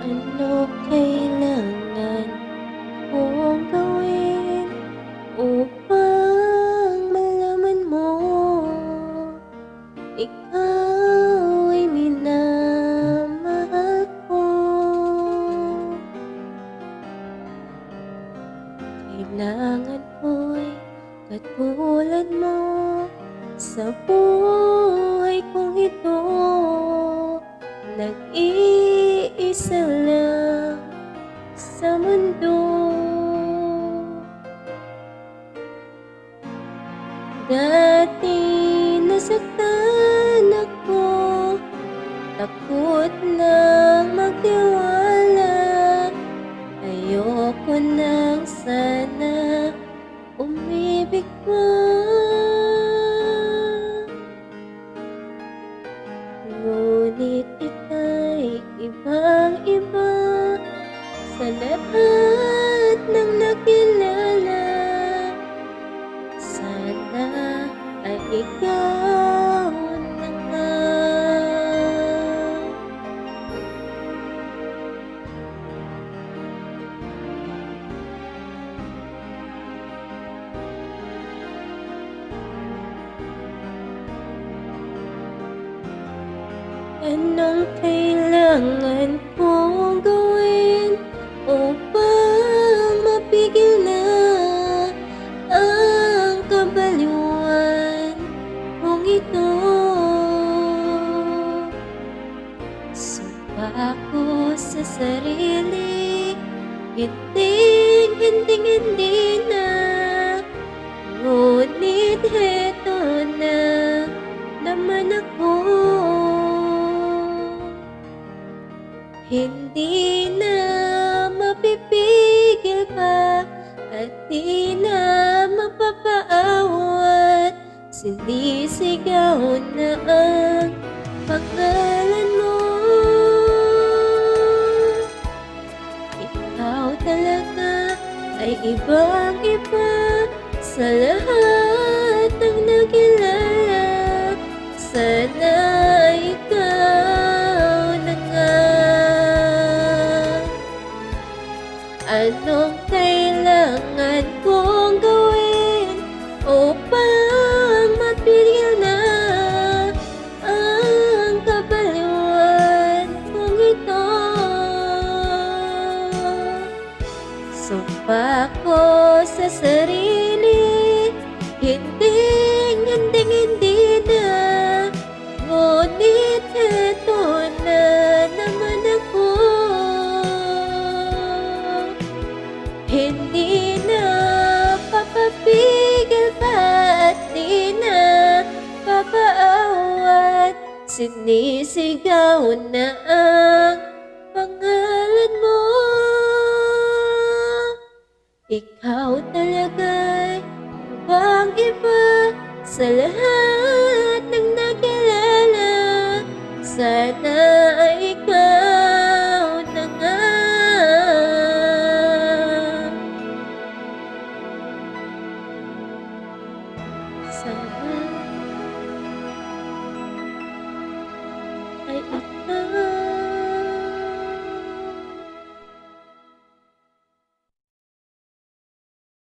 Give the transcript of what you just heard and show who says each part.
Speaker 1: Ano kailangan kong gawin upang malaman mo ikaw ay minamahal ko? Kailangan ko'y katulad mo sa buhay kong ito. Nag-iisa lang sa mundo. Dati nasaktan ako, takot nang magtiwala. Ayoko nang sana umibig pa. Ngunit ika'y ibang-iba sa lahat ng nakilala. Sana ay ikaw na nga. Anong kailangan kong gawin upang mapigil na ang kabaliwan kong ito? Sumpa ko sa sarili, hindi na. Ngunit heto na naman ako. Hindi na mapipigil pa at di na mapapaawat. Sinisigaw na ang pangalan mo. Ikaw talaga ay ibang-iba sa lahat ng nakilala. Sana ikaw na nga. Anong kailangan kong gawin upang mapigil na ang kabaliwan kong ito? Sumpa ko sa sarili, hindi na. Ngunit eto na naman ako. Hindi na papapigil pa at di na papaawat. Sinisigaw na ang pangalan mo. Ikaw talaga'y ibang-iba sa lahat ng nakilala. Sana ay ikaw na nga. Sana ay ikaw.